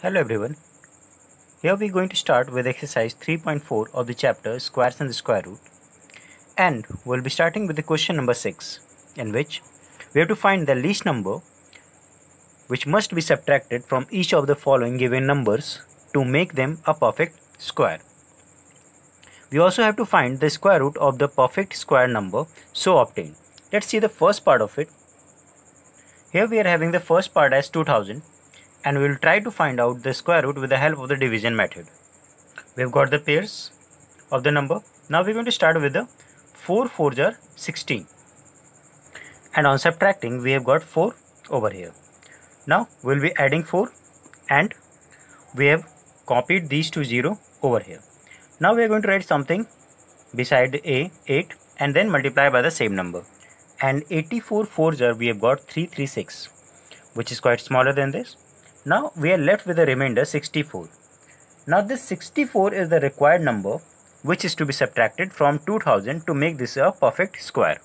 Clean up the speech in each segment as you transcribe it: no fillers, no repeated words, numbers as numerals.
Hello everyone. Here we are going to start with exercise 3.4 of the chapter Squares and the Square Root, and we'll be starting with the question number 6, in which we have to find the least number which must be subtracted from each of the following given numbers to make them a perfect square. We also have to find the square root of the perfect square number so obtained. Let's see the first part of it. Here we are having the first part as 2000. And we will try to find out the square root with the help of the division method. We have got the pairs of the number. Now we are going to start with the 4 4s are 16. And on subtracting, we have got 4 over here. Now we will be adding 4 and we have copied these to 0 over here. Now we are going to write something beside A, 8, and then multiply by the same number. And 84 4s are, we have got 336, which is quite smaller than this. Now we are left with the remainder 64. Now this 64 is the required number which is to be subtracted from 2000 to make this a perfect square.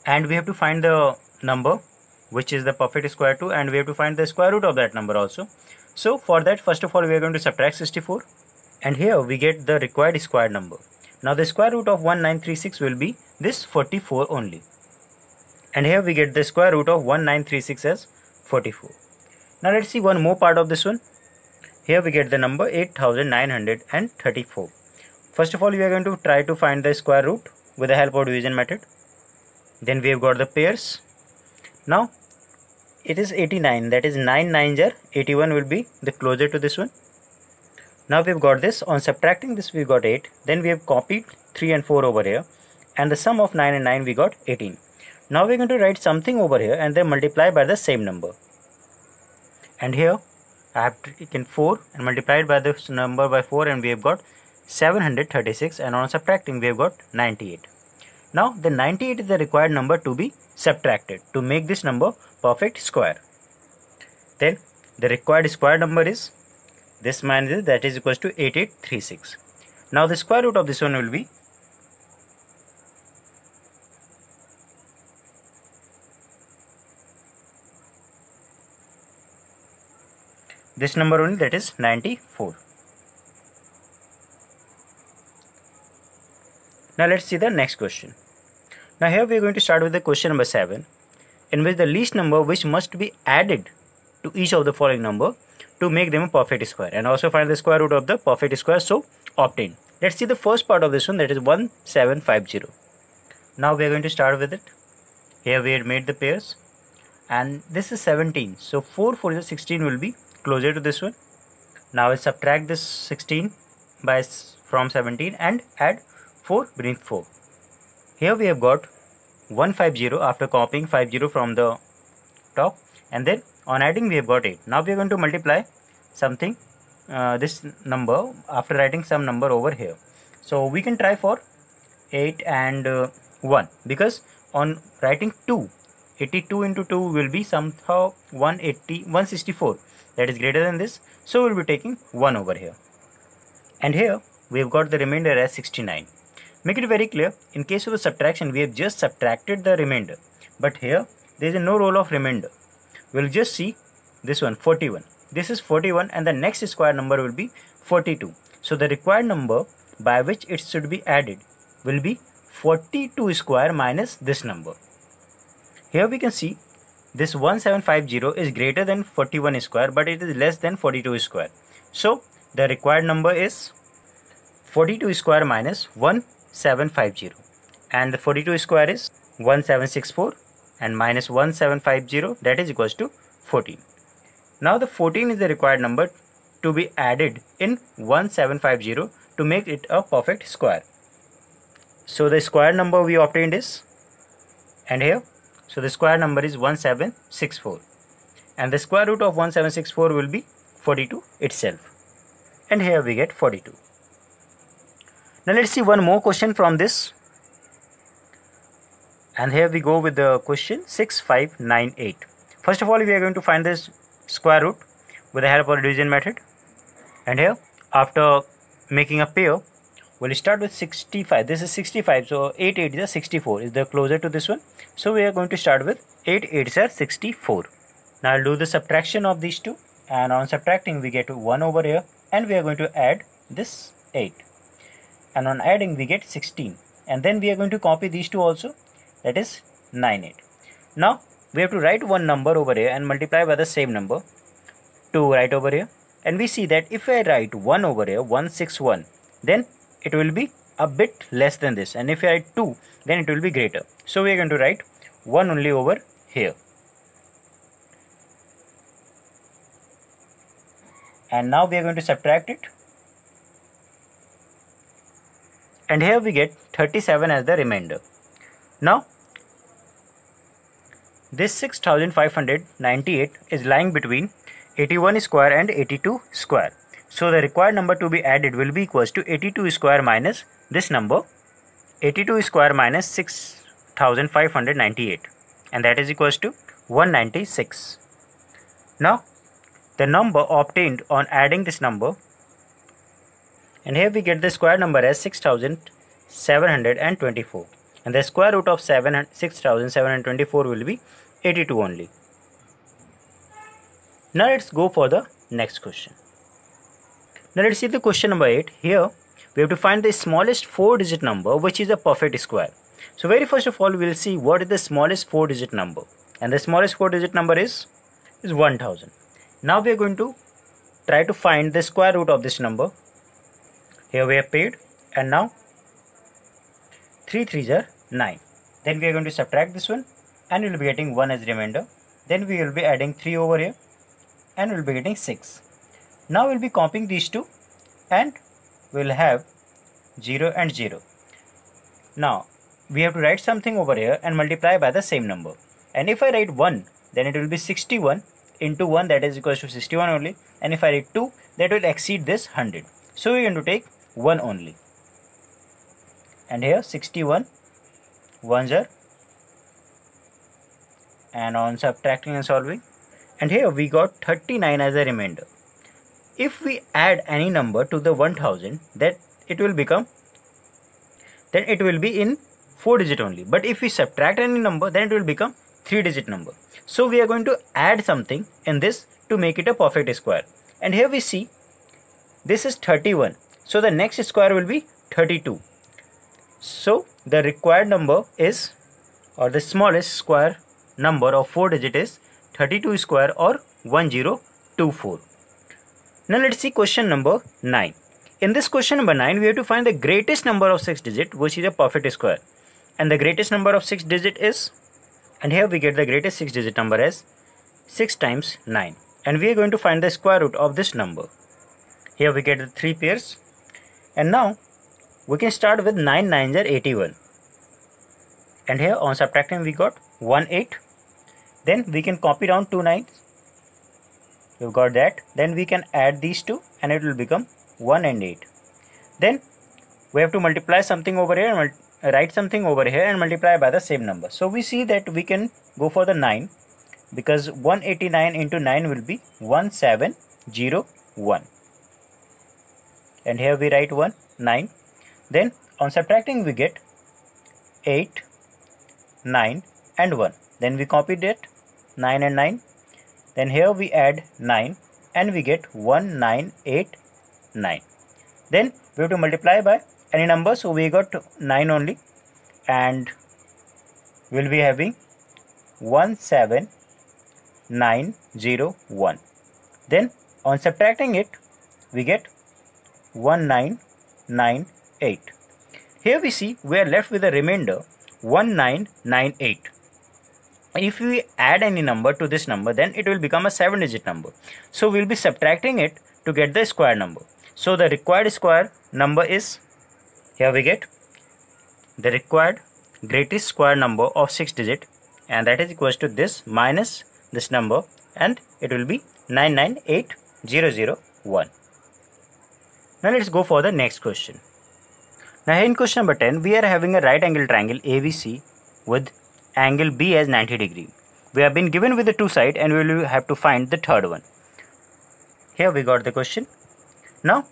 And we have to find the number which is the perfect square too, and we have to find the square root of that number also. So for that, first of all, we are going to subtract 64, and here we get the required square number. Now the square root of 1936 will be this 44 only. And here we get the square root of 1936 as 44. Now let's see one more part of this one. Here we get the number 8934. First of all, we are going to try to find the square root with the help of division method. Then we have got the pairs. Now it is 89, that is 9 9s are 81 will be the closer to this one. Now we have got this. On subtracting this, we got 8. Then we have copied 3 and 4 over here, and the sum of 9 and 9 we got 18. Now we are going to write something over here and then multiply by the same number. And here I have taken 4 and multiplied by this number by 4, and we have got 736, and on subtracting we have got 98. Now the 98 is the required number to be subtracted to make this number perfect square. Then the required square number is this minus that is equals to 8836. Now the square root of this one will be this number only, that is 94. Now let's see the next question. Now here we are going to start with the question number 7, in which the least number which must be added to each of the following number to make them a perfect square, and also find the square root of the perfect square so obtained. Let's see the first part of this one, that is 1750. Now we are going to start with it. Here we had made the pairs, and this is 17. So 4 4 is 16 will be closer to this one. Now I subtract this 16 from 17 and add 4 beneath 4. Here we have got 150 after copying 50 from the top, and then on adding we have got 8. Now we are going to multiply something this number after writing some number over here. So we can try for 8 and 1, because on writing 2, 82 into 2 will be somehow 164. That is greater than this, so we will be taking 1 over here. And here we have got the remainder as 69. Make it very clear, in case of the subtraction, we have just subtracted the remainder, but here there is no role of remainder. We will just see this one, 41. This is 41, and the next square number will be 42. So the required number by which it should be added will be 42 square minus this number. Here we can see this 1750 is greater than 41 square, but it is less than 42 square. So the required number is 42 square minus 1750, and the 42 square is 1764, and minus 1750, that is equals to 14. Now the 14 is the required number to be added in 1750 to make it a perfect square. So the square number we obtained is, and here, so the square number is 1764, and the square root of 1764 will be 42 itself, and here we get 42. Now let's see one more question from this, and here we go with the question 6598. First of all, we are going to find this square root with the help of the division method, and here after making a pair, we'll start with 65. This is 65, so 8 8 is 64, is the closer to this one. So we are going to start with 8 8 is 64. Now I'll do the subtraction of these two. and on subtracting we get 1 over here, and we are going to add this 8, and on adding we get 16, and then we are going to copy these two also, that is 9 8. Now we have to write one number over here and multiply by the same number to write over here, and we see that if I write 1 over here 161, then it will be a bit less than this, and if I write 2, then it will be greater. So we are going to write 1 only over here, and now we are going to subtract it, and here we get 37 as the remainder. Now this 6598 is lying between 81 square and 82 square. So the required number to be added will be equals to 82 square minus this number, 82 square minus 6598, and that is equals to 196. Now the number obtained on adding this number, and here we get the square number as 6724, and the square root of 6724 will be 82 only. Now let's go for the next question. Now let's see the question number 8. Here we have to find the smallest 4-digit number which is a perfect square. So very first of all we will see what is the smallest 4-digit number, and the smallest 4-digit number is 1000. Now we are going to try to find the square root of this number. Here we have paid, and now 3 3s are 9. Then we are going to subtract this one, and we will be getting 1 as remainder. Then we will be adding 3 over here, and we will be getting 6. Now we will be copying these two, and we will have 0 and 0. Now we have to write something over here and multiply by the same number. And if I write 1, then it will be 61 into 1, that is equals to 61 only. And if I write 2, that will exceed this 100. So we are going to take 1 only. And here 61 ones are, and on subtracting and solving, and here we got 39 as a remainder. If we add any number to the 1000, that it will become, then it will be in 4-digit only. But if we subtract any number, then it will become 3-digit number. So we are going to add something in this to make it a perfect square. And here we see this is 31. So the next square will be 32. So the required number is, or the smallest square number of 4-digit is 32 square or 1024. Now let's see question number 9. In this question number 9, we have to find the greatest number of 6-digit which is a perfect square. And the greatest number of 6-digit is, and here we get the greatest 6-digit number as 6 times 9. And we are going to find the square root of this number. Here we get the 3 pairs. And now we can start with 9 9s are 81. And here on subtracting we got 1 8. Then we can copy down 2 9s. We've got that. Then we can add these two, and it will become 1 and 8. Then we have to multiply something over here and write something over here and multiply by the same number. So we see that we can go for the 9, because 189 into 9 will be 1701. And here we write 1 9. Then on subtracting we get 8 9 and 1. Then we copy that 9 and 9. Then here we add 9 and we get 1989. Then we have to multiply by any number, so we got 9 only, and we will be having 17901. Then on subtracting it we get 1998. Here we see we are left with a remainder 1998. If we add any number to this number, then it will become a 7-digit number. So we will be subtracting it to get the square number. So the required square number is, here we get the required greatest square number of 6-digit, and that is equals to this minus this number, and it will be 998001. Now let's go for the next question. Now here in question number 10, we are having a right angle triangle ABC with angle B as 90 degree. We have been given with the two sides, and we will have to find the third one. Here we got the question. Now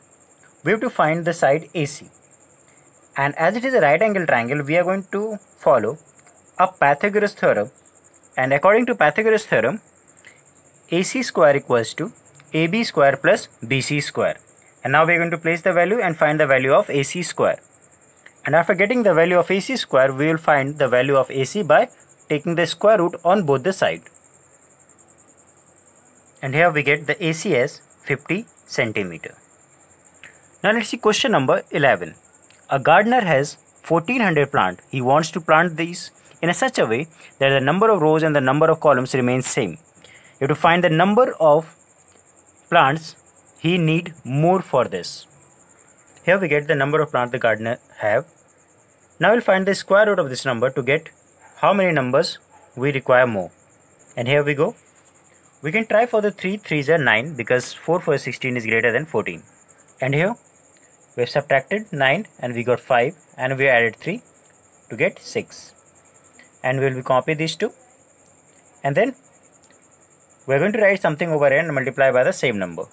we have to find the side AC, and as it is a right angle triangle, we are going to follow a Pythagoras theorem, and according to Pythagoras theorem, AC square equals to AB square plus BC square. And now we are going to place the value and find the value of AC square. And after getting the value of AC square, we will find the value of AC by taking the square root on both the sides. And here we get the AC as 50 centimeter. Now let's see question number 11. A gardener has 1400 plants. He wants to plant these in such a way that the number of rows and the number of columns remains same. You have to find the number of plants he need more for this. Here we get the number of plants the gardener have. Now we'll find the square root of this number to get how many numbers we require more. And here we go. We can try for the 3 3s are 9 because 4 4 16 is greater than 14. And here we have subtracted 9 and we got 5 and we added 3 to get 6. And we will copy these two. And then we are going to write something over here and multiply by the same number.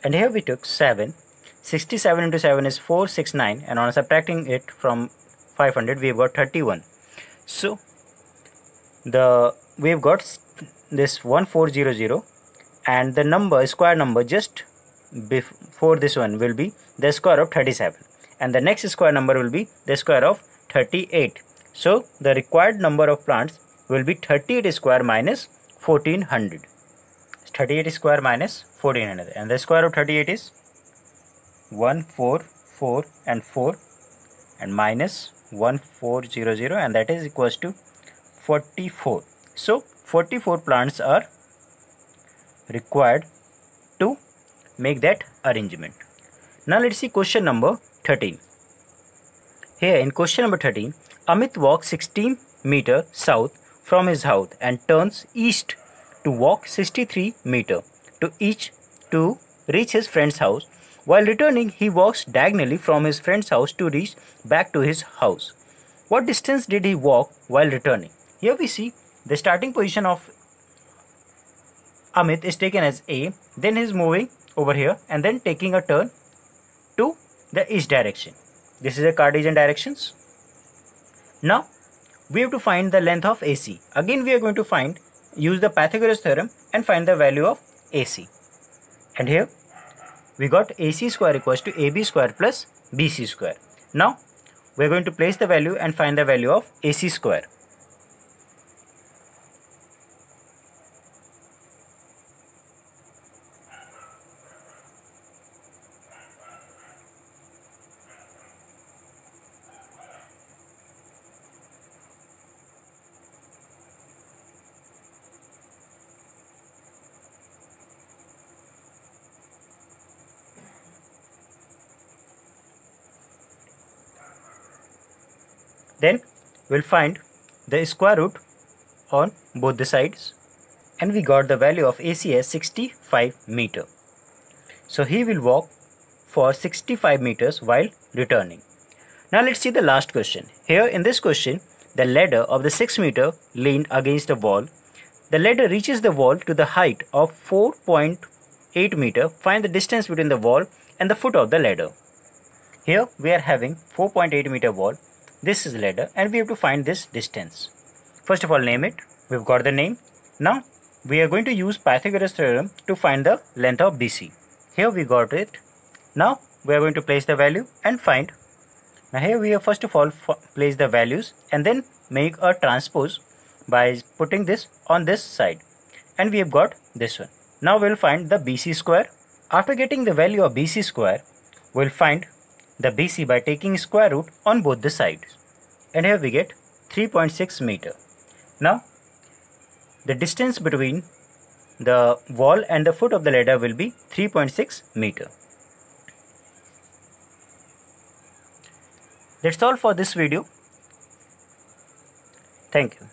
And here we took 7. 67 into 7 is 469, and on subtracting it from 500 we have got 31. So we have got this 1400, and the number square number just before this one will be the square of 37, and the next square number will be the square of 38. So the required number of plants will be 38 square minus 1400. 38 square minus 1400, and the square of 38 is 1 4 4 and 4 and minus 1400, and that is equals to 44. So 44 plants are required to make that arrangement. Now let's see question number 13. Here in question number 13, Amit walks 16 meters south from his house and turns east to walk 63 meters to reach his friend's house. While returning, he walks diagonally from his friend's house to reach back to his house. What distance did he walk while returning? Here we see the starting position of Amit is taken as A, then he is moving over here and then taking a turn to the east direction. This is a Cartesian directions. Now we have to find the length of AC. Again we are going to use the Pythagoras theorem and find the value of AC. And here we got AC square equals to AB square plus BC square. Now we are going to place the value and find the value of AC square. Then we'll find the square root on both the sides, and we got the value of AC as 65 meters. So he will walk for 65 meters while returning. Now let's see the last question. Here in this question, the ladder of the 6 meter leaned against the wall. The ladder reaches the wall to the height of 4.8 meter. Find the distance between the wall and the foot of the ladder. Here we are having 4.8 meter wall. This is the ladder and we have to find this distance. First of all, name it. We've got the name. Now we are going to use Pythagoras theorem to find the length of BC. Here we got it. Now we are going to place the value and find. Now here we have first of all place the values and then make a transpose by putting this on this side, and we have got this one. Now we'll find the BC square. After getting the value of BC square, we'll find the BC by taking square root on both the sides, and here we get 3.6 meter. Now the distance between the wall and the foot of the ladder will be 3.6 meter. That's all for this video. Thank you.